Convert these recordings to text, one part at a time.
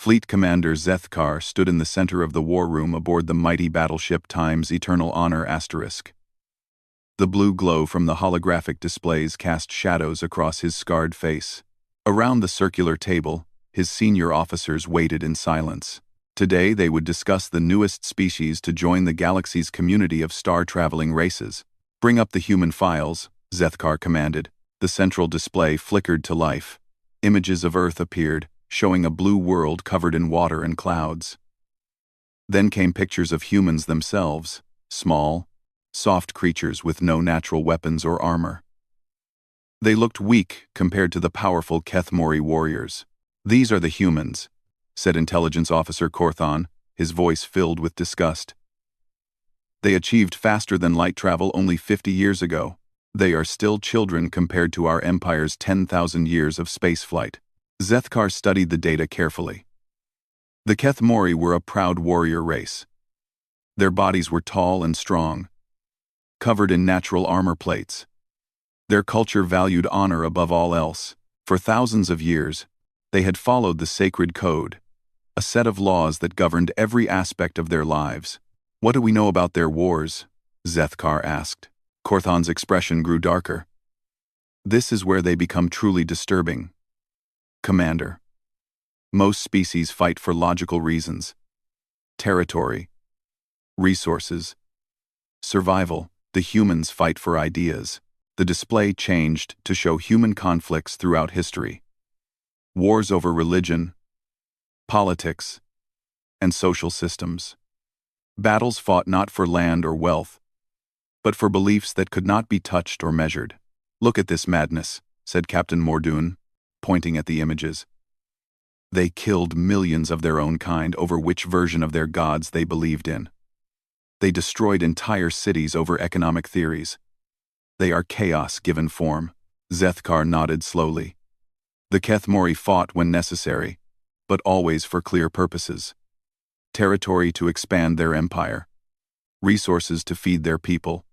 Fleet Commander Zethkar stood in the center of the war room aboard the mighty battleship Times Eternal Honor ***. The blue glow from the holographic displays cast shadows across his scarred face. Around the circular table, his senior officers waited in silence. Today they would discuss the newest species to join the galaxy's community of star-traveling races. "Bring up the human files," Zethkar commanded. The central display flickered to life. Images of Earth appeared, showing a blue world covered in water and clouds. Then came pictures of humans themselves, small, soft creatures with no natural weapons or armor. They looked weak compared to the powerful Kethmori warriors. "These are the humans," said Intelligence Officer Korthon, his voice filled with disgust. "They achieved faster than light travel only 50 years ago. They are still children compared to our Empire's 10,000 years of spaceflight." Zethkar studied the data carefully. The Kethmori were a proud warrior race. Their bodies were tall and strong, covered in natural armor plates. Their culture valued honor above all else. For thousands of years, they had followed the sacred code, a set of laws that governed every aspect of their lives. "What do we know about their wars?" Zethkar asked. Korthon's expression grew darker. "This is where they become truly disturbing, Commander. Most species fight for logical reasons. Territory, resources, survival. The humans fight for ideas." The display changed to show human conflicts throughout history. Wars over religion, politics, and social systems. Battles fought not for land or wealth, but for beliefs that could not be touched or measured. "Look at this madness," said Captain Mordoon, pointing at the images. "They killed millions of their own kind over which version of their gods they believed in. They destroyed entire cities over economic theories. They are chaos given form." Zethkar nodded slowly. "The Kethmori fought when necessary, but always for clear purposes. Territory to expand their empire, resources to feed their people,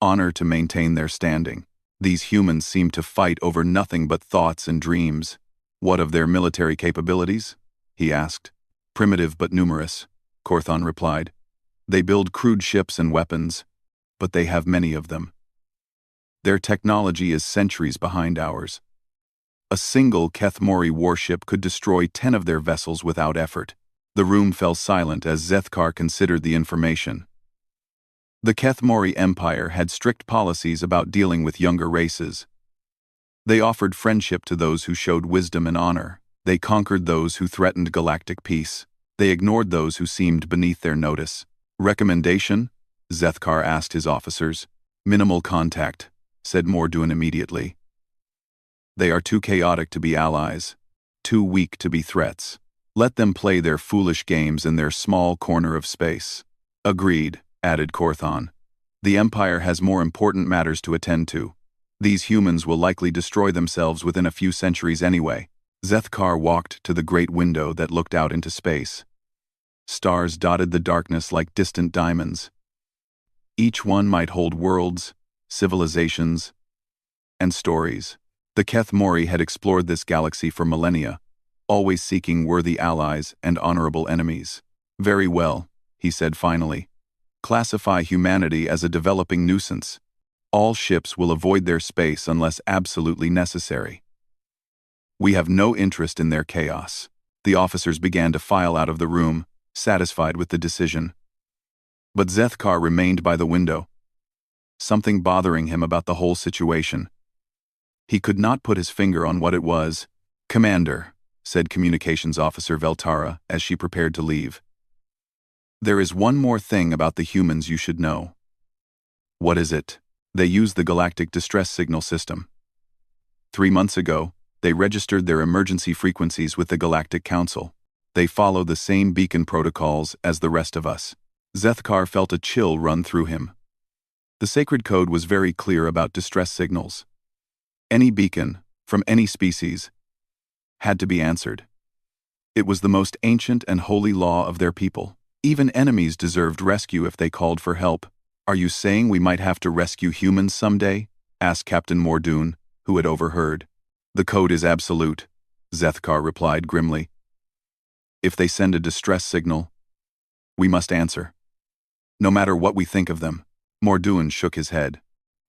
honor to maintain their standing. These humans seem to fight over nothing but thoughts and dreams." "What of their military capabilities?" he asked. "Primitive but numerous," Korthon replied. "They build crude ships and weapons, but they have many of them. Their technology is centuries behind ours. A single Kethmori warship could destroy 10 of their vessels without effort." The room fell silent as Zethkar considered the information. The Kethmori Empire had strict policies about dealing with younger races. They offered friendship to those who showed wisdom and honor. They conquered those who threatened galactic peace. They ignored those who seemed beneath their notice. "Recommendation?" Zethkar asked his officers. "Minimal contact," said Mordoon immediately. "They are too chaotic to be allies, too weak to be threats. Let them play their foolish games in their small corner of space." "Agreed," added Korthon. "The Empire has more important matters to attend to. These humans will likely destroy themselves within a few centuries anyway." Zethkar walked to the great window that looked out into space. Stars dotted the darkness like distant diamonds. Each one might hold worlds, civilizations, and stories. The Kethmori had explored this galaxy for millennia, always seeking worthy allies and honorable enemies. "Very well," he said finally. "Classify humanity as a developing nuisance. All ships will avoid their space unless absolutely necessary. We have no interest in their chaos." The officers began to file out of the room, satisfied with the decision. But Zethkar remained by the window, something bothering him about the whole situation. He could not put his finger on what it was. "Commander," said Communications Officer Veltara as she prepared to leave. "There is one more thing about the humans you should know." "What is it?" "They use the Galactic Distress Signal System. 3 months ago, they registered their emergency frequencies with the Galactic Council. They follow the same beacon protocols as the rest of us." Zethkar felt a chill run through him. The sacred code was very clear about distress signals. Any beacon, from any species, had to be answered. It was the most ancient and holy law of their people. Even enemies deserved rescue if they called for help. "Are you saying we might have to rescue humans someday?" asked Captain Mordoon, who had overheard. "The code is absolute," Zethkar replied grimly. If they send a distress signal, we must answer. No matter what we think of them. Morduan shook his head.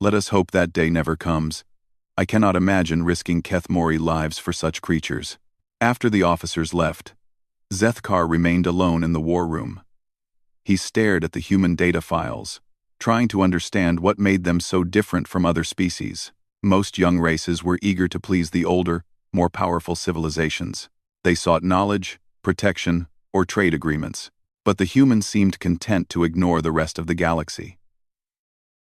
Let us hope that day never comes. I cannot imagine risking Kethmori lives for such creatures. After the officers left, Zethkar remained alone in the war room. He stared at the human data files, trying to understand what made them so different from other species. Most young races were eager to please the older, more powerful civilizations. They sought knowledge, protection, or trade agreements. But the humans seemed content to ignore the rest of the galaxy.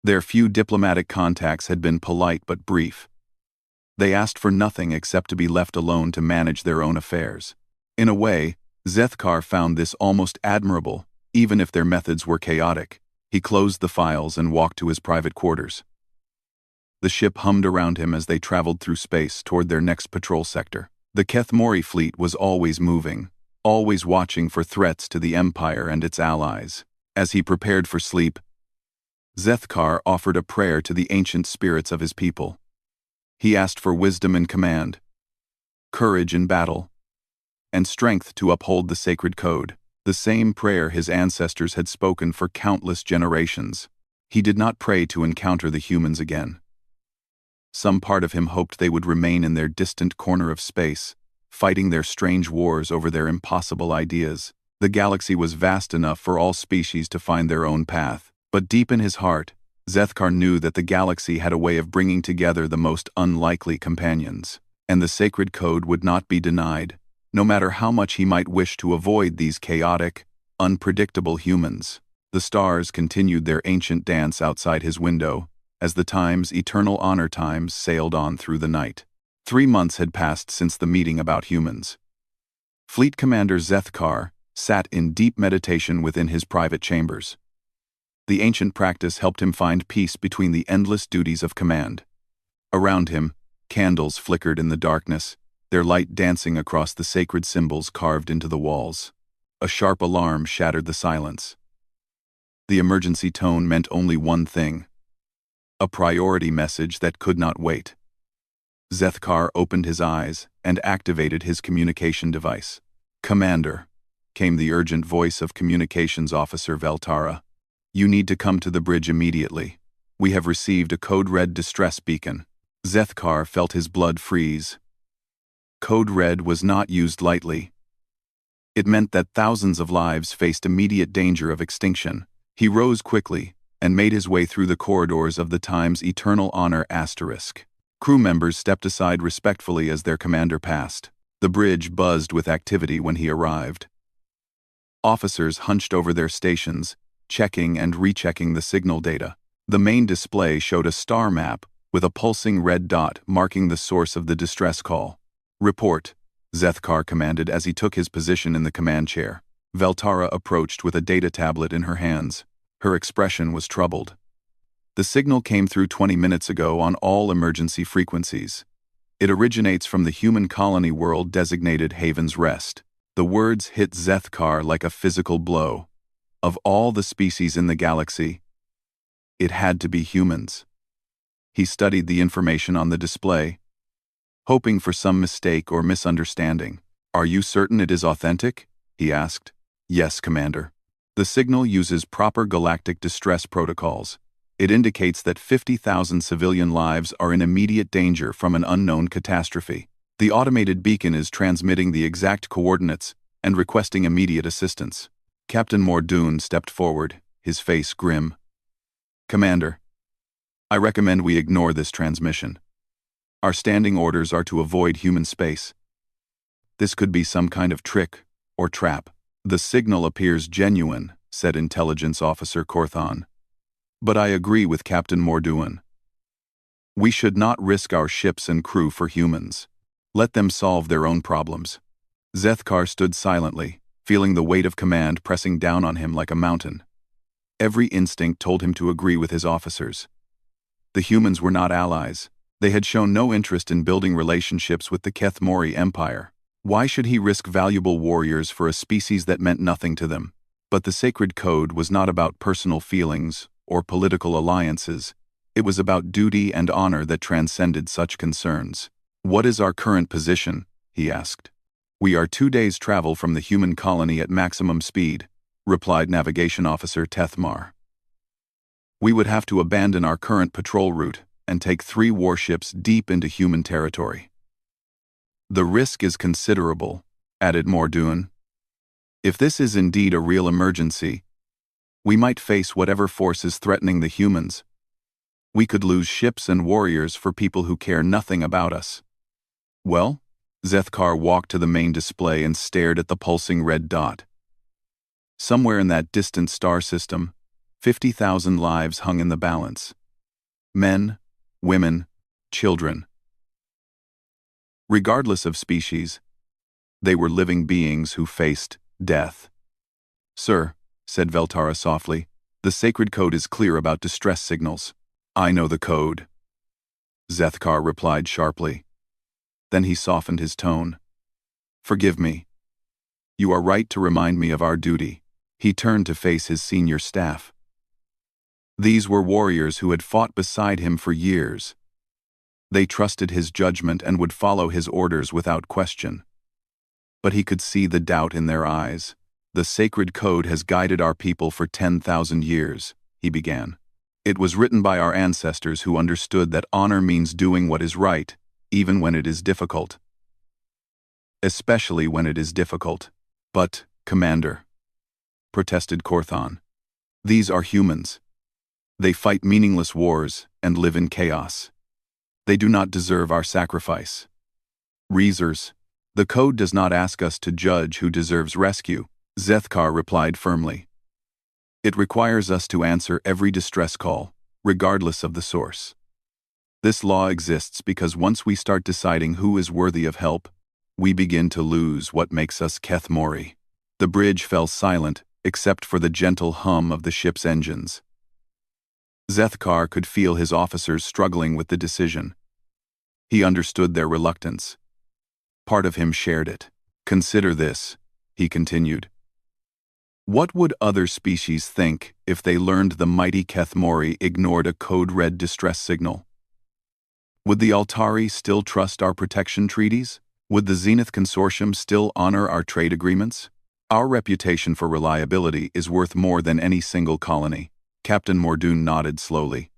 Their few diplomatic contacts had been polite but brief. They asked for nothing except to be left alone to manage their own affairs. In a way, Zethkar found this almost admirable, even if their methods were chaotic. He closed the files and walked to his private quarters. The ship hummed around him as they traveled through space toward their next patrol sector. The Kethmori fleet was always moving, always watching for threats to the Empire and its allies. As he prepared for sleep, Zethkar offered a prayer to the ancient spirits of his people. He asked for wisdom in command, courage in battle, and strength to uphold the sacred code, the same prayer his ancestors had spoken for countless generations. He did not pray to encounter the humans again. Some part of him hoped they would remain in their distant corner of space, fighting their strange wars over their impossible ideas. The galaxy was vast enough for all species to find their own path. But deep in his heart, Zethkar knew that the galaxy had a way of bringing together the most unlikely companions, and the sacred code would not be denied, no matter how much he might wish to avoid these chaotic, unpredictable humans. The stars continued their ancient dance outside his window, as the Time's eternal honor times sailed on through the night. 3 months had passed since the meeting about humans. Fleet Commander Zethkar sat in deep meditation within his private chambers. The ancient practice helped him find peace between the endless duties of command. Around him, candles flickered in the darkness, their light dancing across the sacred symbols carved into the walls. A sharp alarm shattered the silence. The emergency tone meant only one thing: a priority message that could not wait. Zethkar opened his eyes and activated his communication device. "Commander," came the urgent voice of Communications Officer Veltara. "You need to come to the bridge immediately. We have received a code red distress beacon." Zethkar felt his blood freeze. Code red was not used lightly. It meant that thousands of lives faced immediate danger of extinction. He rose quickly and made his way through the corridors of the Time's eternal honor asterisk. Crew members stepped aside respectfully as their commander passed. The bridge buzzed with activity when he arrived. Officers hunched over their stations, checking and rechecking the signal data. The main display showed a star map with a pulsing red dot marking the source of the distress call. "Report," Zethkar commanded as he took his position in the command chair. Veltara approached with a data tablet in her hands. Her expression was troubled. "The signal came through 20 minutes ago on all emergency frequencies. It originates from the human colony world designated Haven's Rest." The words hit Zethkar like a physical blow. Of all the species in the galaxy, it had to be humans. He studied the information on the display, hoping for some mistake or misunderstanding. "Are you certain it is authentic?" he asked. "Yes, Commander. The signal uses proper galactic distress protocols. It indicates that 50,000 civilian lives are in immediate danger from an unknown catastrophe. The automated beacon is transmitting the exact coordinates and requesting immediate assistance." Captain Morduan stepped forward, his face grim. "Commander, I recommend we ignore this transmission. Our standing orders are to avoid human space. This could be some kind of trick or trap." "The signal appears genuine," said Intelligence Officer Korthan. "But I agree with Captain Morduan. We should not risk our ships and crew for humans. Let them solve their own problems." Zethkar stood silently, feeling the weight of command pressing down on him like a mountain. Every instinct told him to agree with his officers. The humans were not allies. They had shown no interest in building relationships with the Kethmori Empire. Why should he risk valuable warriors for a species that meant nothing to them? But the sacred code was not about personal feelings or political alliances. It was about duty and honor that transcended such concerns. "What is our current position?" he asked. "We are 2 days' travel from the human colony at maximum speed," replied Navigation Officer Tethmar. "We would have to abandon our current patrol route and take 3 warships deep into human territory." "The risk is considerable," added Mordoun. "If this is indeed a real emergency, we might face whatever force is threatening the humans. We could lose ships and warriors for people who care nothing about us." "Well?" Zethkar walked to the main display and stared at the pulsing red dot. Somewhere in that distant star system, 50,000 lives hung in the balance. Men, women, children. Regardless of species, they were living beings who faced death. "Sir," said Veltara softly, "the sacred code is clear about distress signals." "I know the code," Zethkar replied sharply. Then he softened his tone. "Forgive me. You are right to remind me of our duty." He turned to face his senior staff. These were warriors who had fought beside him for years. They trusted his judgment and would follow his orders without question. But he could see the doubt in their eyes. "The sacred code has guided our people for 10,000 years, he began. "It was written by our ancestors who understood that honor means doing what is right, even when it is difficult. Especially when it is difficult." "But, Commander," protested Korthon, "these are humans. They fight meaningless wars and live in chaos. They do not deserve our sacrifice." "Reasers, the code does not ask us to judge who deserves rescue," Zethkar replied firmly. "It requires us to answer every distress call, regardless of the source. This law exists because once we start deciding who is worthy of help, we begin to lose what makes us Keth Mori." The bridge fell silent, except for the gentle hum of the ship's engines. Zethkar could feel his officers struggling with the decision. He understood their reluctance. Part of him shared it. "Consider this," he continued. "What would other species think if they learned the mighty Keth Mori ignored a code-red distress signal? Would the Altari still trust our protection treaties? Would the Zenith Consortium still honor our trade agreements? Our reputation for reliability is worth more than any single colony." Captain Mordoun nodded slowly.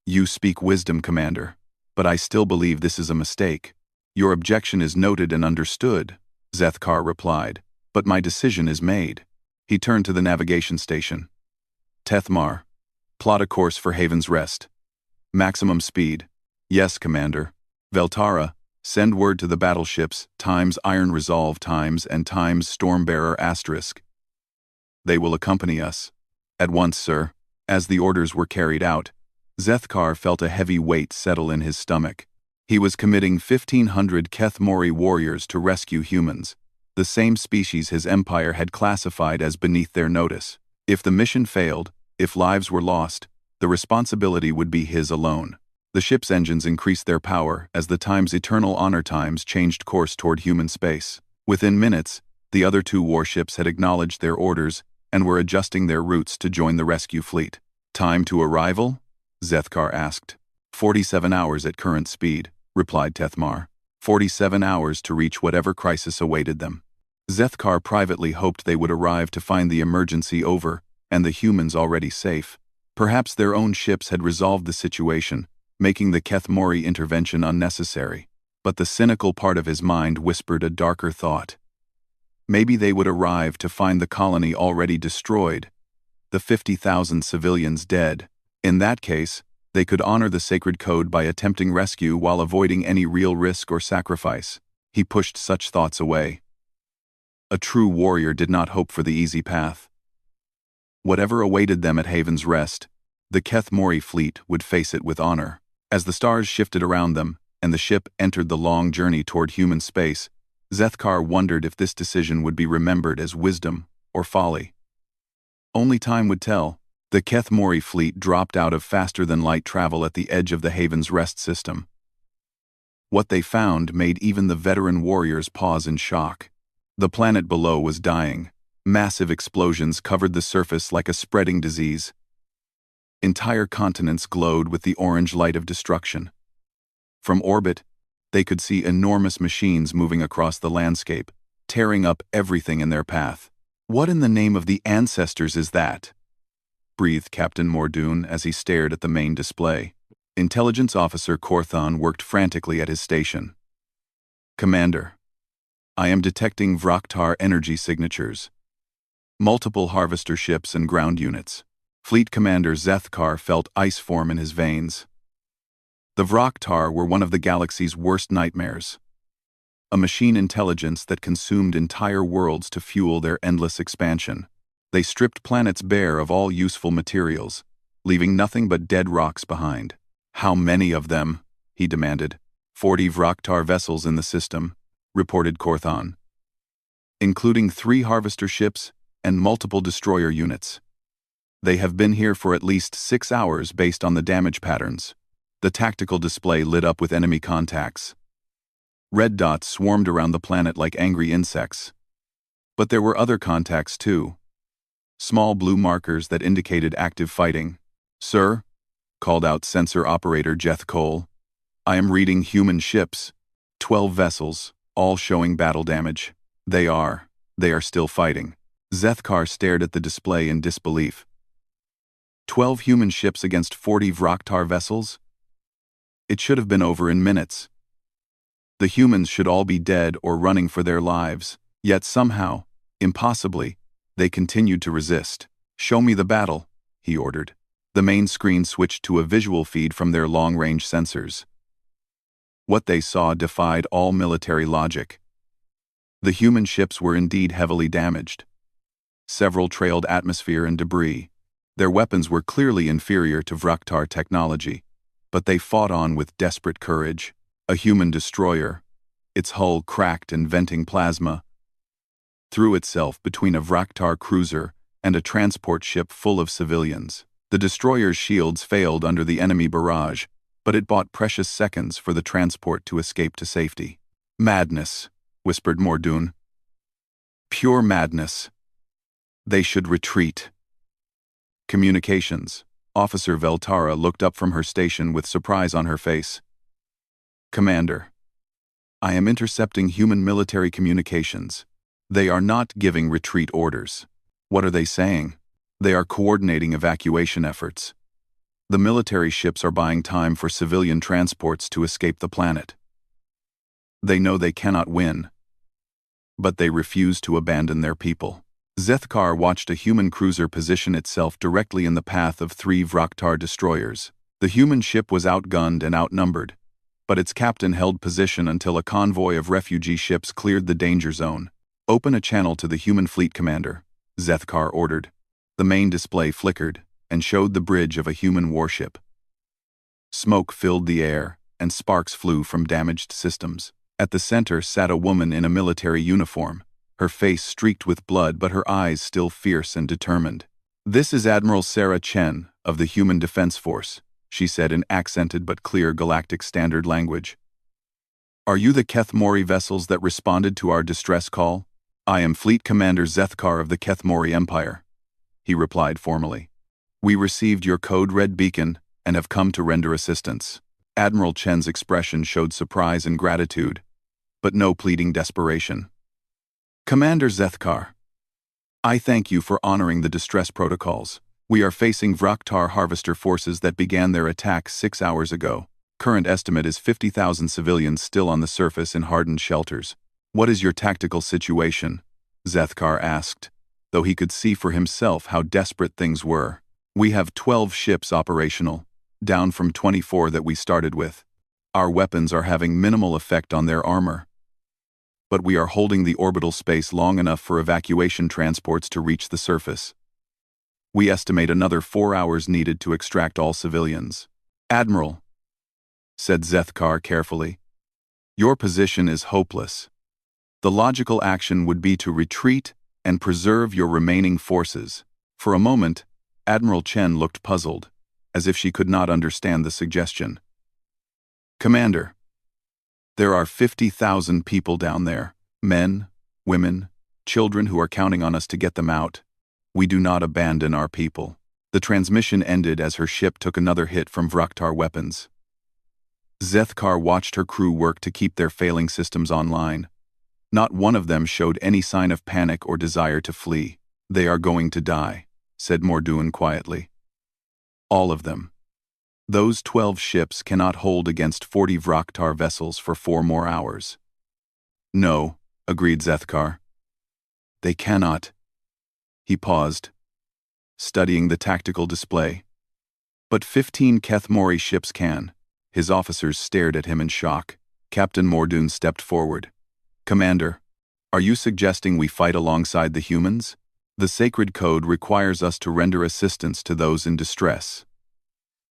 "You speak wisdom, Commander, but I still believe this is a mistake." "Your objection is noted and understood," Zethkar replied, "but my decision is made." He turned to the navigation station. "Tethmar, plot a course for Haven's Rest. Maximum speed." "Yes, Commander." "Veltara, send word to the battleships, times Iron Resolve times and times Stormbearer *. They will accompany us." "At once, sir." As the orders were carried out, Zethkar felt a heavy weight settle in his stomach. He was committing 1,500 Keth Mori warriors to rescue humans, the same species his empire had classified as beneath their notice. If the mission failed, if lives were lost, the responsibility would be his alone. The ship's engines increased their power as the Time's Eternal Honor Times changed course toward human space. Within minutes, the other 2 warships had acknowledged their orders and were adjusting their routes to join the rescue fleet. "Time to arrival?" Zethkar asked. 47 hours at current speed," replied Tethmar. 47 hours to reach whatever crisis awaited them. Zethkar privately hoped they would arrive to find the emergency over and the humans already safe. Perhaps their own ships had resolved the situation, making the Keth Mori intervention unnecessary. But the cynical part of his mind whispered a darker thought. Maybe they would arrive to find the colony already destroyed, the 50,000 civilians dead. In that case, they could honor the sacred code by attempting rescue while avoiding any real risk or sacrifice. He pushed such thoughts away. A true warrior did not hope for the easy path. Whatever awaited them at Haven's Rest, the Keth Mori fleet would face it with honor. As the stars shifted around them and the ship entered the long journey toward human space, Zethkar wondered if this decision would be remembered as wisdom or folly. Only time would tell. The Keth Mori fleet dropped out of faster-than-light travel at the edge of the Haven's Rest system. What they found made even the veteran warriors pause in shock. The planet below was dying. Massive explosions covered the surface like a spreading disease. Entire continents glowed with the orange light of destruction. From orbit, they could see enormous machines moving across the landscape, tearing up everything in their path. "What in the name of the ancestors is that?" breathed Captain Mordoon as he stared at the main display. Intelligence Officer Korthon worked frantically at his station. "Commander, I am detecting Vraktar energy signatures. Multiple harvester ships and ground units." Fleet Commander Zethkar felt ice form in his veins. The Vraktar were one of the galaxy's worst nightmares. A machine intelligence that consumed entire worlds to fuel their endless expansion. They stripped planets bare of all useful materials, leaving nothing but dead rocks behind. "How many of them?" he demanded. 40 Vraktar vessels in the system," reported Korthon, "including 3 harvester ships and multiple destroyer units. They have been here for at least 6 hours based on the damage patterns." The tactical display lit up with enemy contacts. Red dots swarmed around the planet like angry insects. But there were other contacts too. Small blue markers that indicated active fighting. "Sir," called out sensor operator Jeth Cole, "I am reading human ships. 12 vessels, all showing battle damage. They are still fighting." Zethkar stared at the display in disbelief. 12 human ships against 40 Vraktar vessels? It should have been over in minutes. The humans should all be dead or running for their lives, yet somehow, impossibly, they continued to resist. "Show me the battle," he ordered. The main screen switched to a visual feed from their long-range sensors. What they saw defied all military logic. The human ships were indeed heavily damaged. Several trailed atmosphere and debris. Their weapons were clearly inferior to Vraktar technology, but they fought on with desperate courage. A human destroyer, its hull cracked and venting plasma, threw itself between a Vraktar cruiser and a transport ship full of civilians. The destroyer's shields failed under the enemy barrage, but it bought precious seconds for the transport to escape to safety. "Madness," whispered Mordoon. "Pure madness. They should retreat." Communications. Officer Veltara looked up from her station with surprise on her face. "Commander, I am intercepting human military communications. They are not giving retreat orders." "What are they saying?" "They are coordinating evacuation efforts. The military ships are buying time for civilian transports to escape the planet. They know they cannot win, but they refuse to abandon their people." Zethkar watched a human cruiser position itself directly in the path of 3 Vraktar destroyers. The human ship was outgunned and outnumbered, but its captain held position until a convoy of refugee ships cleared the danger zone. "Open a channel to the human fleet commander," Zethkar ordered. The main display flickered and showed the bridge of a human warship. Smoke filled the air, and sparks flew from damaged systems. At the center sat a woman in a military uniform, her face streaked with blood but her eyes still fierce and determined. "This is Admiral Sarah Chen of the Human Defense Force," she said in accented but clear Galactic Standard language. "Are you the Kethmori vessels that responded to our distress call?" "I am Fleet Commander Zethkar of the Kethmori Empire," he replied formally. "We received your code red beacon and have come to render assistance." Admiral Chen's expression showed surprise and gratitude, but no pleading desperation. "Commander Zethkar, I thank you for honoring the distress protocols. We are facing Vraktar harvester forces that began their attack 6 hours ago. Current estimate is 50,000 civilians still on the surface in hardened shelters. What is your tactical situation?" Zethkar asked, though he could see for himself how desperate things were. "We have 12 ships operational, down from 24 that we started with. Our weapons are having minimal effect on their armor, but we are holding the orbital space long enough for evacuation transports to reach the surface. We estimate another 4 hours needed to extract all civilians." "Admiral," said Zethkar carefully, "your position is hopeless. The logical action would be to retreat and preserve your remaining forces." For a moment, Admiral Chen looked puzzled, as if she could not understand the suggestion. "Commander, there are 50,000 people down there, men, women, children who are counting on us to get them out. We do not abandon our people." The transmission ended as her ship took another hit from Vraktar weapons. Zethkar watched her crew work to keep their failing systems online. Not one of them showed any sign of panic or desire to flee. "They are going to die," said Morduan quietly. "All of them. Those 12 ships cannot hold against 40 Vraktar vessels for 4 more hours." "No," agreed Zethkar. "They cannot." He paused, studying the tactical display. "But 15 Kethmori ships can." His officers stared at him in shock. Captain Morduan stepped forward. "Commander, are you suggesting we fight alongside the humans? The sacred code requires us to render assistance to those in distress.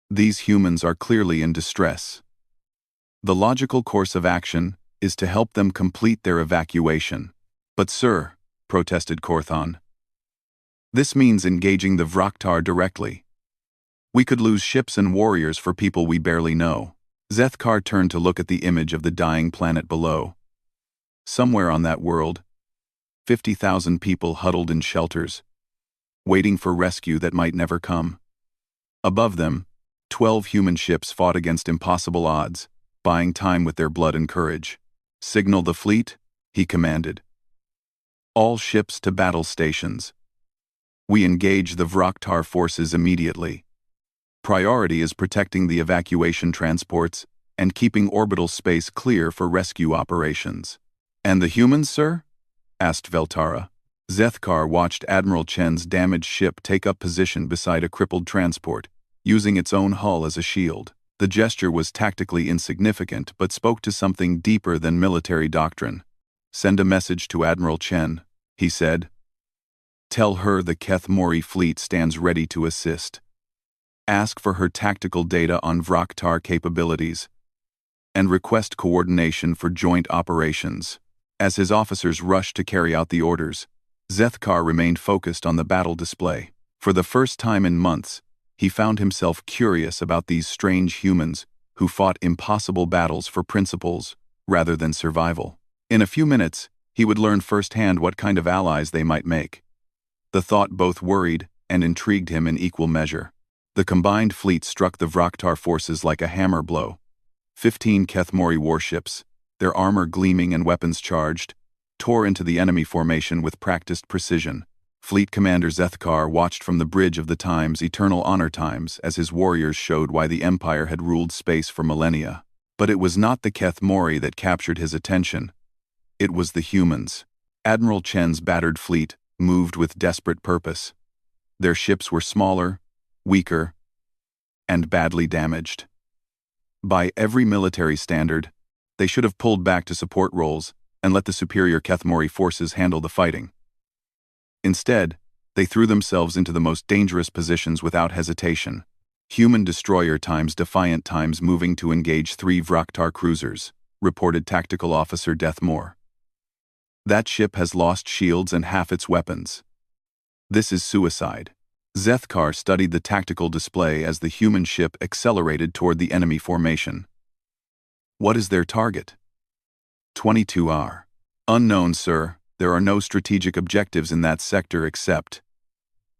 These humans are clearly in distress. The logical course of action is to help them complete their evacuation." "But sir," protested Korthon, "this means engaging the Vraktar directly. We could lose ships and warriors for people we barely know." Zethkar turned to look at the image of the dying planet below. Somewhere on that world, 50,000 people huddled in shelters, waiting for rescue that might never come. Above them, 12 human ships fought against impossible odds, buying time with their blood and courage. "Signal the fleet," he commanded. "All ships to battle stations. We engage the Vraktar forces immediately. Priority is protecting the evacuation transports and keeping orbital space clear for rescue operations." "And the humans, sir?" asked Veltara. Zethkar watched Admiral Chen's damaged ship take up position beside a crippled transport, using its own hull as a shield. The gesture was tactically insignificant but spoke to something deeper than military doctrine. "Send a message to Admiral Chen," he said. "Tell her the Kethmori fleet stands ready to assist. Ask for her tactical data on Vraktar capabilities, and request coordination for joint operations." As his officers rushed to carry out the orders, Zethkar remained focused on the battle display. For the first time in months, he found himself curious about these strange humans who fought impossible battles for principles rather than survival. In a few minutes, he would learn firsthand what kind of allies they might make. The thought both worried and intrigued him in equal measure. The combined fleet struck the Vraktar forces like a hammer blow. 15 Kethmori warships, their armor gleaming and weapons charged, tore into the enemy formation with practiced precision. Fleet Commander Zethkar watched from the bridge of the Time's eternal honor times as his warriors showed why the Empire had ruled space for millennia. But it was not the Kethmori that captured his attention. It was the humans. Admiral Chen's battered fleet moved with desperate purpose. Their ships were smaller, weaker, and badly damaged. By every military standard, they should have pulled back to support roles and let the superior Kethmori forces handle the fighting. Instead, they threw themselves into the most dangerous positions without hesitation. "Human destroyer times Defiant times moving to engage 3 Vraktar cruisers," reported Tactical Officer Deathmore. "That ship has lost shields and half its weapons. This is suicide." Zethkar studied the tactical display as the human ship accelerated toward the enemy formation. "What is their target?" 22R. "Unknown, sir. There are no strategic objectives in that sector except..."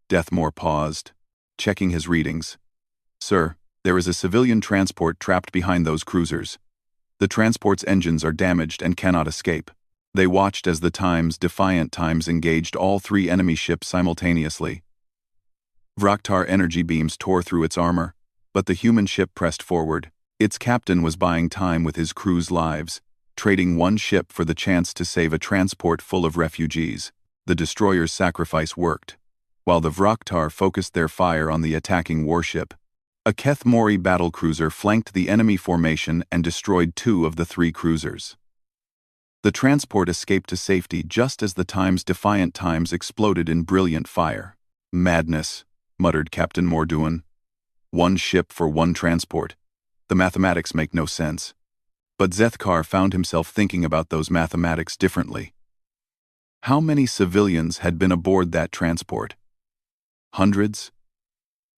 Deathmore paused, checking his readings. "Sir, there is a civilian transport trapped behind those cruisers. The transport's engines are damaged and cannot escape." They watched as the Defiant times engaged all 3 enemy ships simultaneously. Vraktar energy beams tore through its armor, but the human ship pressed forward. Its captain was buying time with his crew's lives, trading one ship for the chance to save a transport full of refugees. The destroyer's sacrifice worked. While the Vraktar focused their fire on the attacking warship, a Kethmori battlecruiser flanked the enemy formation and destroyed 2 of the 3 cruisers. The transport escaped to safety just as the Defiant times exploded in brilliant fire. "Madness," muttered Captain Morduan. "One ship for one transport. The mathematics make no sense." But Zethkar found himself thinking about those mathematics differently. How many civilians had been aboard that transport? Hundreds?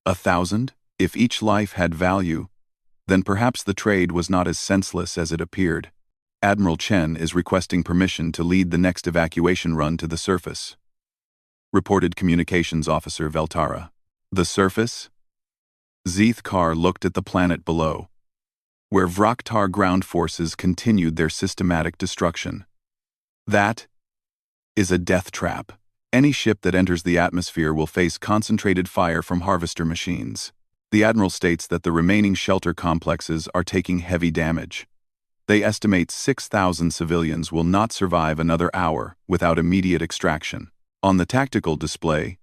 1,000? If each life had value, then perhaps the trade was not as senseless as it appeared. "Admiral Chen is requesting permission to lead the next evacuation run to the surface," reported Communications Officer Veltara. "The surface?" Zethkar looked at the planet below, where Vraktar ground forces continued their systematic destruction. That is a death trap. Any ship that enters the atmosphere will face concentrated fire from harvester machines. The Admiral states that the remaining shelter complexes are taking heavy damage. They estimate 6,000 civilians will not survive another hour without immediate extraction. On the tactical display,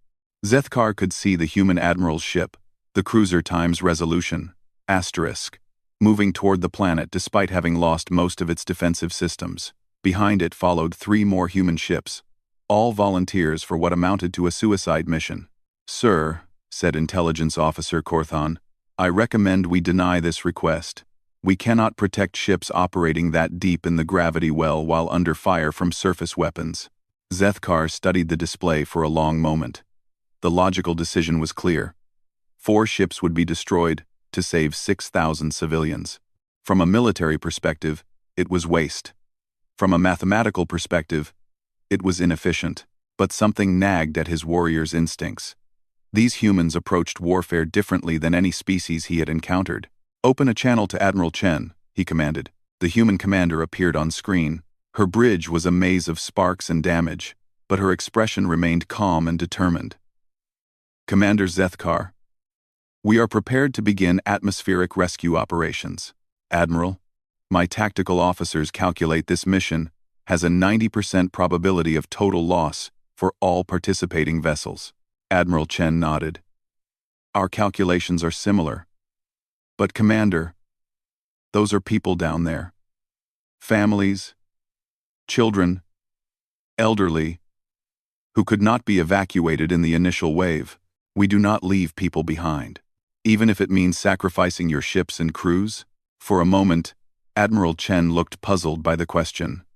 Zethkar could see the human Admiral's ship, the cruiser Times Resolution, *, moving toward the planet despite having lost most of its defensive systems. Behind it followed 3 more human ships, all volunteers for what amounted to a suicide mission. "Sir," said Intelligence Officer Korthon, "I recommend we deny this request. We cannot protect ships operating that deep in the gravity well while under fire from surface weapons." Zethkar studied the display for a long moment. The logical decision was clear. 4 ships would be destroyed to save 6,000 civilians. From a military perspective, it was waste. From a mathematical perspective, it was inefficient. But something nagged at his warrior's instincts. These humans approached warfare differently than any species he had encountered. "Open a channel to Admiral Chen," he commanded. The human commander appeared on screen. Her bridge was a maze of sparks and damage, but her expression remained calm and determined. "Commander Zethkar, we are prepared to begin atmospheric rescue operations. Admiral, my tactical officers calculate this mission has a 90% probability of total loss for all participating vessels." Admiral Chen nodded. "Our calculations are similar. But Commander, those are people down there. Families, children, elderly, who could not be evacuated in the initial wave. We do not leave people behind, even if it means sacrificing your ships and crews." For a moment, Admiral Chen looked puzzled by the question.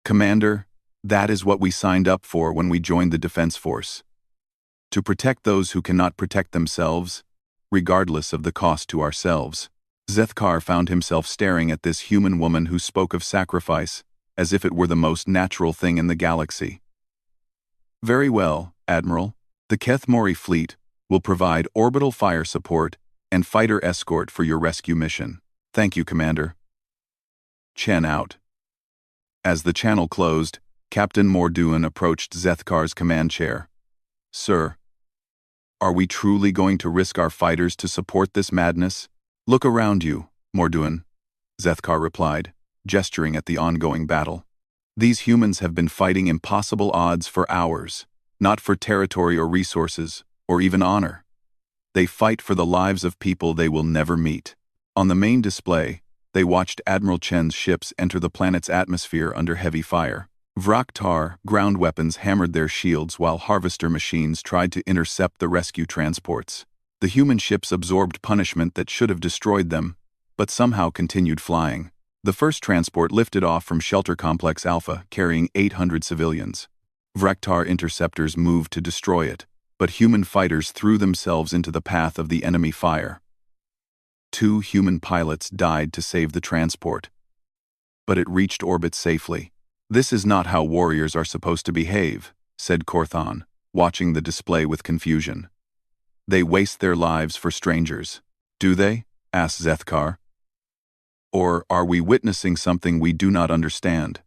"Commander, that is what we signed up for when we joined the Defense Force. To protect those who cannot protect themselves, regardless of the cost to ourselves." Zethkar found himself staring at this human woman who spoke of sacrifice as if it were the most natural thing in the galaxy. "Very well, Admiral. The Keth Mori fleet will provide orbital fire support and fighter escort for your rescue mission. Thank you, Commander." Chen out. As the channel closed, Captain Morduan approached Zethkar's command chair. "Sir, are we truly going to risk our fighters to support this madness?" "Look around you, Morduan," Zethkar replied, gesturing at the ongoing battle. "These humans have been fighting impossible odds for hours, not for territory or resources, or even honor. They fight for the lives of people they will never meet." On the main display, they watched Admiral Chen's ships enter the planet's atmosphere under heavy fire. Vraktar ground weapons hammered their shields while harvester machines tried to intercept the rescue transports. The human ships absorbed punishment that should have destroyed them, but somehow continued flying. The first transport lifted off from Shelter Complex Alpha, carrying 800 civilians. Vraktar interceptors moved to destroy it, but human fighters threw themselves into the path of the enemy fire. 2 human pilots died to save the transport, but it reached orbit safely. "This is not how warriors are supposed to behave," said Korthon, watching the display with confusion. "They waste their lives for strangers." "Do they?" asked Zethkar. "Or are we witnessing something we do not understand?"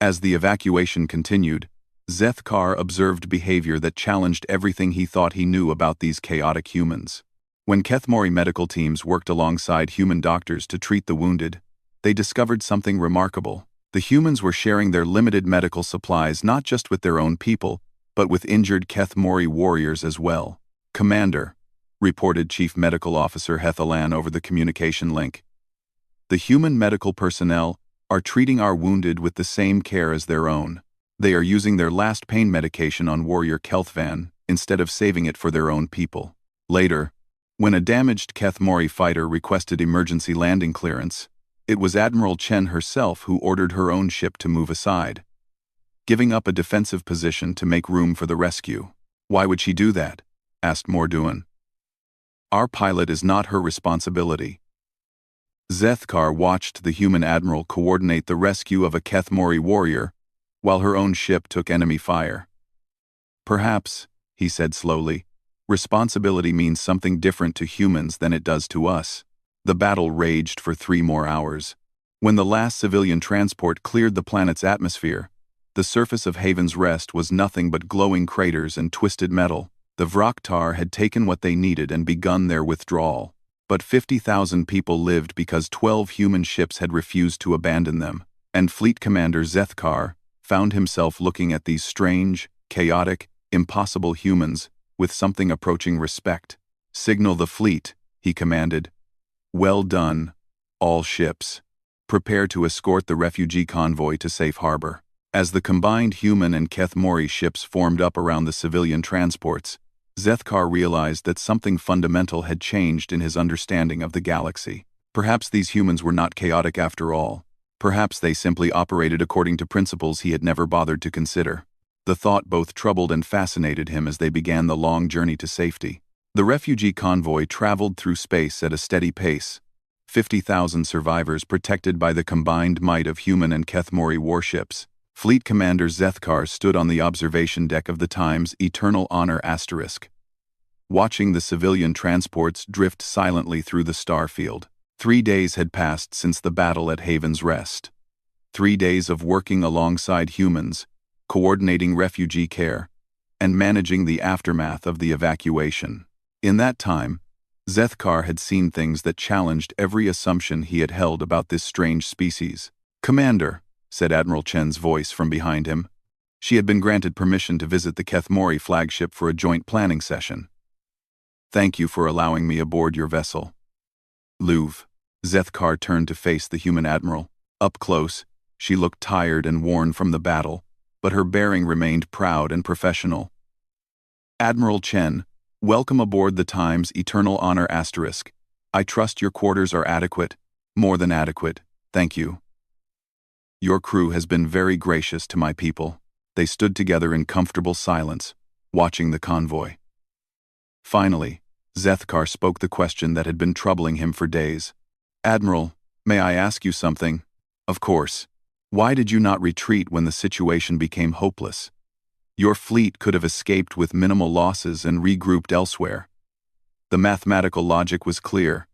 As the evacuation continued, Zethkar observed behavior that challenged everything he thought he knew about these chaotic humans. When Keth Mori medical teams worked alongside human doctors to treat the wounded, they discovered something remarkable. The humans were sharing their limited medical supplies not just with their own people, but with injured Keth Mori warriors as well. "Commander," reported Chief Medical Officer Hethalan over the communication link, "the human medical personnel are treating our wounded with the same care as their own. They are using their last pain medication on warrior Kelthvan instead of saving it for their own people." Later, when a damaged Keth Mori fighter requested emergency landing clearance, it was Admiral Chen herself who ordered her own ship to move aside, giving up a defensive position to make room for the rescue. "Why would she do that?" asked Morduan. "Our pilot is not her responsibility." Zethkar watched the human admiral coordinate the rescue of a Keth Mori warrior, while her own ship took enemy fire. "Perhaps," he said slowly, "responsibility means something different to humans than it does to us." The battle raged for 3 more hours. When the last civilian transport cleared the planet's atmosphere, The surface of Haven's Rest was nothing but glowing craters and twisted metal. The Vraktar had taken what they needed and begun their withdrawal. But 50,000 people lived because 12 human ships had refused to abandon them, and Fleet Commander Zethkar found himself looking at these strange, chaotic, impossible humans with something approaching respect. "Signal the fleet," he commanded. "Well done, all ships. Prepare to escort the refugee convoy to safe harbor." As the combined human and Kethmori ships formed up around the civilian transports, Zethkar realized that something fundamental had changed in his understanding of the galaxy. Perhaps these humans were not chaotic after all. Perhaps they simply operated according to principles he had never bothered to consider. The thought both troubled and fascinated him as they began the long journey to safety. The refugee convoy traveled through space at a steady pace. 50,000 survivors protected by the combined might of human and Kethmori warships. Fleet Commander Zethkar stood on the observation deck of the Times Eternal Honor *, watching the civilian transports drift silently through the star field. 3 days had passed since the battle at Haven's Rest. 3 days of working alongside humans, coordinating refugee care, and managing the aftermath of the evacuation. In that time, Zethkar had seen things that challenged every assumption he had held about this strange species. "Commander," said Admiral Chen's voice from behind him. She had been granted permission to visit the Kethmori flagship for a joint planning session. "Thank you for allowing me aboard your vessel." "Louvre." Zethkar turned to face the human admiral. Up close, she looked tired and worn from the battle, but her bearing remained proud and professional. "Admiral Chen, welcome aboard the Times Eternal Honor *. I trust your quarters are adequate, more than adequate, thank you. Your crew has been very gracious to my people." They stood together in comfortable silence, watching the convoy. Finally, Zethkar spoke the question that had been troubling him for days. "Admiral, may I ask you something?" "Of course. Why did you not retreat when the situation became hopeless? Your fleet could have escaped with minimal losses and regrouped elsewhere. The mathematical logic was clear.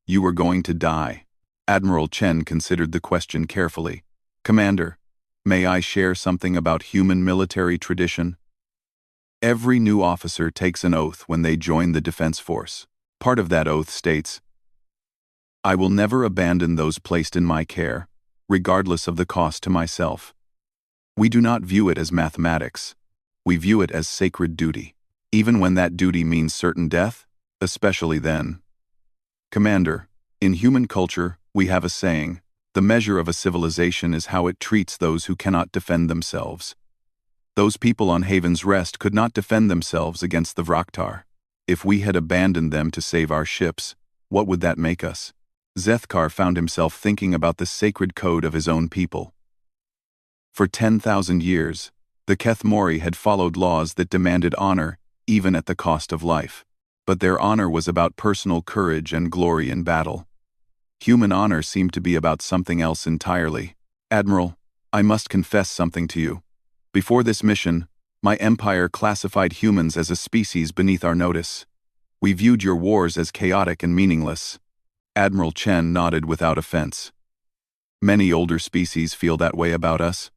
You were going to die." Admiral Chen considered the question carefully. "Commander, may I share something about human military tradition? Every new officer takes an oath when they join the defense force. Part of that oath states, 'I will never abandon those placed in my care, regardless of the cost to myself.' We do not view it as mathematics. We view it as sacred duty, even when that duty means certain death, especially then. Commander, in human culture, we have a saying, 'The measure of a civilization is how it treats those who cannot defend themselves.' Those people on Haven's Rest could not defend themselves against the Vraktar. If we had abandoned them to save our ships, what would that make us?" Zethkar found himself thinking about the sacred code of his own people. For 10,000 years, the Kethmori had followed laws that demanded honor, even at the cost of life. But their honor was about personal courage and glory in battle. Human honor seemed to be about something else entirely. "Admiral, I must confess something to you. Before this mission, my empire classified humans as a species beneath our notice. We viewed your wars as chaotic and meaningless." Admiral Chen nodded without offense. "Many older species feel that way about us.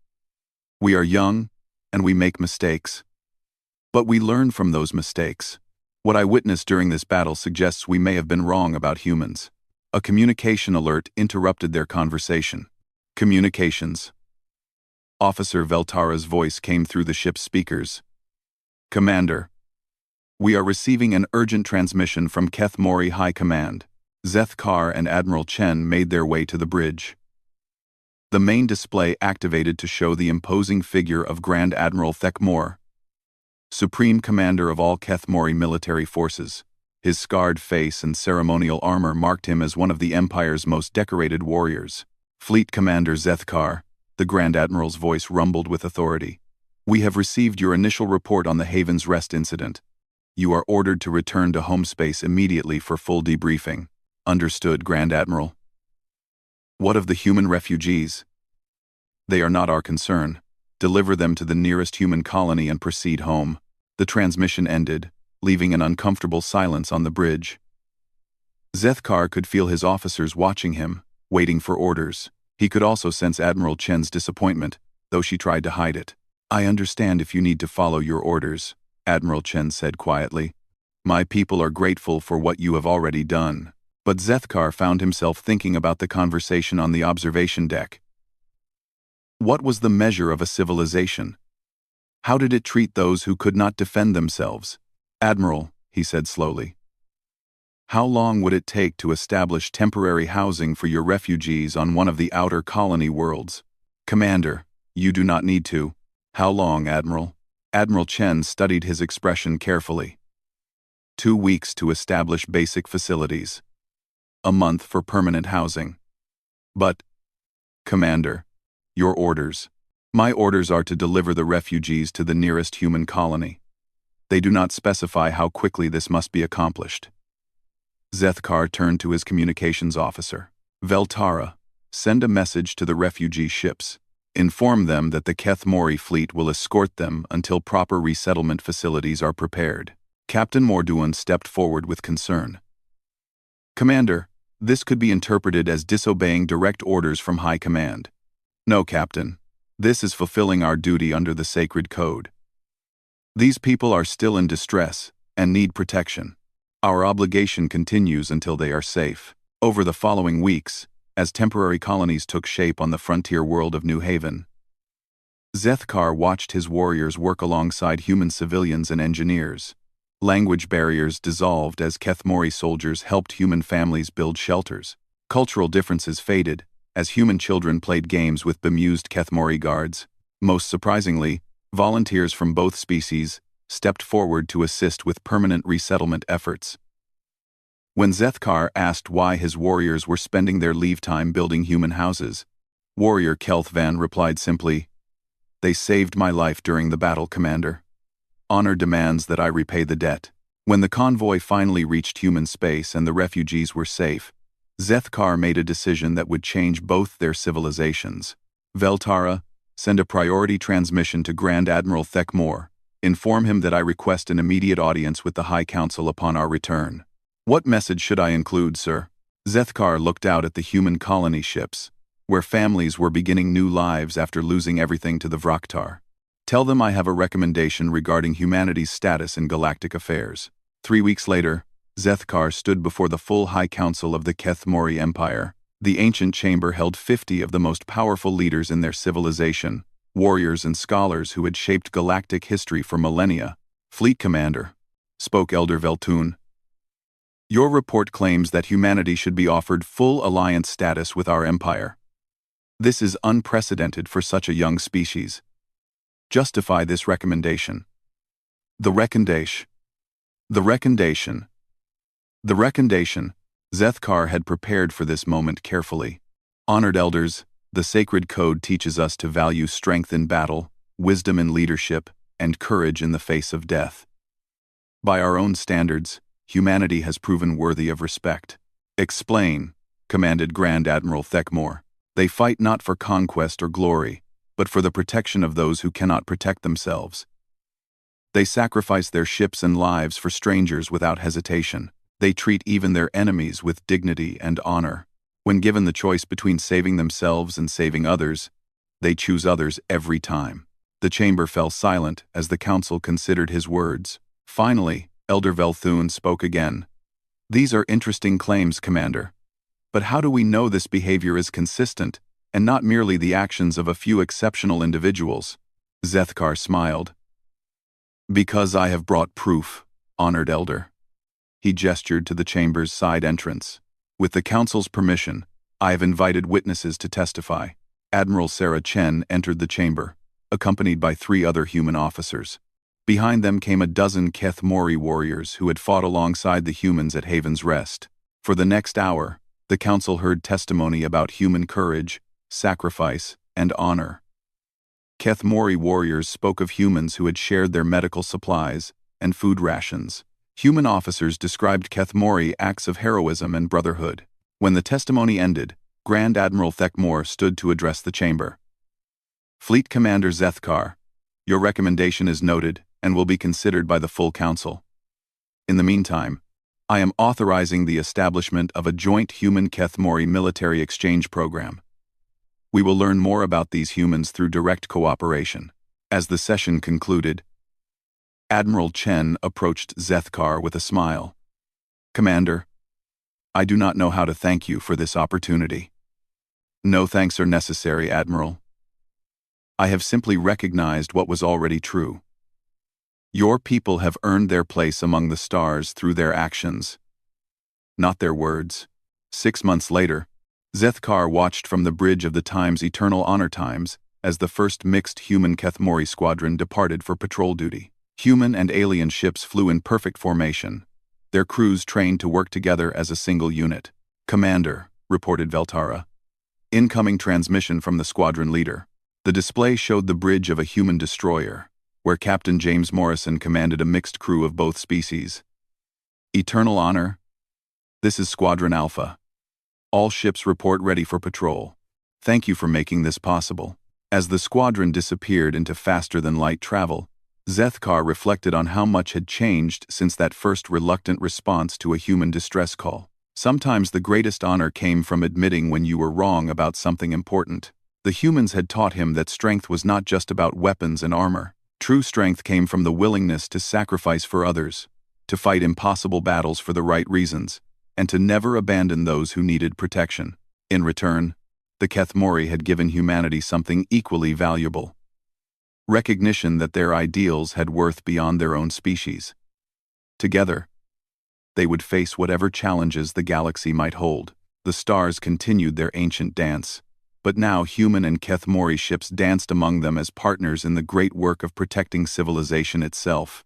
We are young, and we make mistakes. But we learn from those mistakes. What I witnessed during this battle suggests we may have been wrong about humans." A communication alert interrupted their conversation. "Communications." Officer Veltara's voice came through the ship's speakers. "Commander, we are receiving an urgent transmission from Kethmori High Command." Zethkar and Admiral Chen made their way to the bridge. The main display activated to show the imposing figure of Grand Admiral Thekmor, Supreme Commander of all Kethmori military forces. His scarred face and ceremonial armor marked him as one of the Empire's most decorated warriors. "Fleet Commander Zethkar," the Grand Admiral's voice rumbled with authority. "We have received your initial report on the Haven's Rest incident. You are ordered to return to home space immediately for full debriefing." "Understood, Grand Admiral." "What of the human refugees?" "They are not our concern. Deliver them to the nearest human colony and proceed home." The transmission ended, leaving an uncomfortable silence on the bridge. Zethkar could feel his officers watching him, waiting for orders. He could also sense Admiral Chen's disappointment. though she tried to hide it. "I understand if you need to follow your orders," Admiral Chen said quietly. "My people are grateful for what you have already done." But Zethkar found himself thinking about the conversation on the observation deck. What was the measure of a civilization? How did it treat those who could not defend themselves? "Admiral," he said slowly, "how long would it take to establish temporary housing for your refugees on one of the outer colony worlds?" "Commander, you do not need to." "How long, Admiral?" Admiral Chen studied his expression carefully. 2 weeks to establish basic facilities. A month for permanent housing." "But, Commander, your orders." "My orders are to deliver the refugees to the nearest human colony. They do not specify how quickly this must be accomplished." Zethkar turned to his communications officer. "Veltara, send a message to the refugee ships. Inform them that the Keth Mori fleet will escort them until proper resettlement facilities are prepared." Captain Morduan stepped forward with concern. "Commander, this could be interpreted as disobeying direct orders from High Command." "No, Captain. This is fulfilling our duty under the sacred code. These people are still in distress and need protection. Our obligation continues until they are safe." Over the following weeks, as temporary colonies took shape on the frontier world of New Haven, Zethkar watched his warriors work alongside human civilians and engineers. Language barriers dissolved as Keth Mori soldiers helped human families build shelters. Cultural differences faded as human children played games with bemused Keth Mori guards. Most surprisingly, volunteers from both species stepped forward to assist with permanent resettlement efforts. When Zethkar asked why his warriors were spending their leave time building human houses, warrior Kelthvan replied simply, "They saved my life during the battle, Commander. Honor demands that I repay the debt." When the convoy finally reached human space and the refugees were safe, Zethkar made a decision that would change both their civilizations. "Veltara, send a priority transmission to Grand Admiral Thekmor. Inform him that I request an immediate audience with the High Council upon our return." "What message should I include, sir?" Zethkar looked out at the human colony ships, where families were beginning new lives after losing everything to the Vraktar. "Tell them I have a recommendation regarding humanity's status in galactic affairs." 3 weeks later, Zethkar stood before the full High Council of the Keth Mori Empire. The ancient chamber held 50 of the most powerful leaders in their civilization, warriors and scholars who had shaped galactic history for millennia. "Fleet Commander," spoke Elder Veltun, "your report claims that humanity should be offered full alliance status with our empire. This is unprecedented for such a young species. Justify this recommendation." The recommendation. Zethkar had prepared for this moment carefully. "Honored elders, the sacred code teaches us to value strength in battle, wisdom in leadership, and courage in the face of death. By our own standards, humanity has proven worthy of respect." "Explain," commanded Grand Admiral Thekmor. "They fight not for conquest or glory, but for the protection of those who cannot protect themselves. They sacrifice their ships and lives for strangers without hesitation. They treat even their enemies with dignity and honor. When given the choice between saving themselves and saving others, they choose others every time." The chamber fell silent as the council considered his words. Finally, Elder Velthun spoke again. "These are interesting claims, Commander. But how do we know this behavior is consistent, and not merely the actions of a few exceptional individuals?" Zethkar smiled. "Because I have brought proof, honored elder." He gestured to the chamber's side entrance. "With the council's permission, I have invited witnesses to testify." Admiral Sarah Chen entered the chamber, accompanied by 3 other human officers. Behind them came a dozen Keth Mori warriors who had fought alongside the humans at Haven's Rest. For the next hour, the council heard testimony about human courage, sacrifice, and honor. Keth Mori warriors spoke of humans who had shared their medical supplies and food rations. Human officers described Keth Mori acts of heroism and brotherhood. When the testimony ended, Grand Admiral Thekmor stood to address the chamber. "Fleet Commander Zethkar, your recommendation is noted and will be considered by the full council. In the meantime, I am authorizing the establishment of a joint human Keth Mori military exchange program. We will learn more about these humans through direct cooperation. As the session concluded, Admiral Chen approached Zethkar with a smile. Commander, I do not know how to thank you for this opportunity. No thanks are necessary, Admiral. I have simply recognized what was already true. Your people have earned their place among the stars through their actions, not their words. 6 months later, Zethkar watched from the bridge of the Time's Eternal Honor Times as the first mixed human Kethmori squadron departed for patrol duty. Human and alien ships flew in perfect formation, their crews trained to work together as a single unit. Commander, reported Veltara. Incoming transmission from the squadron leader. The display showed the bridge of a human destroyer, where Captain James Morrison commanded a mixed crew of both species. Eternal Honor? This is Squadron Alpha. All ships report ready for patrol. Thank you for making this possible. As the squadron disappeared into faster-than-light travel, Zethkar reflected on how much had changed since that first reluctant response to a human distress call. Sometimes the greatest honor came from admitting when you were wrong about something important. The humans had taught him that strength was not just about weapons and armor. True strength came from the willingness to sacrifice for others, to fight impossible battles for the right reasons, and to never abandon those who needed protection. In return, the Kethmori had given humanity something equally valuable: recognition that their ideals had worth beyond their own species. Together, they would face whatever challenges the galaxy might hold. The stars continued their ancient dance, but now human and Kethmori ships danced among them as partners in the great work of protecting civilization itself.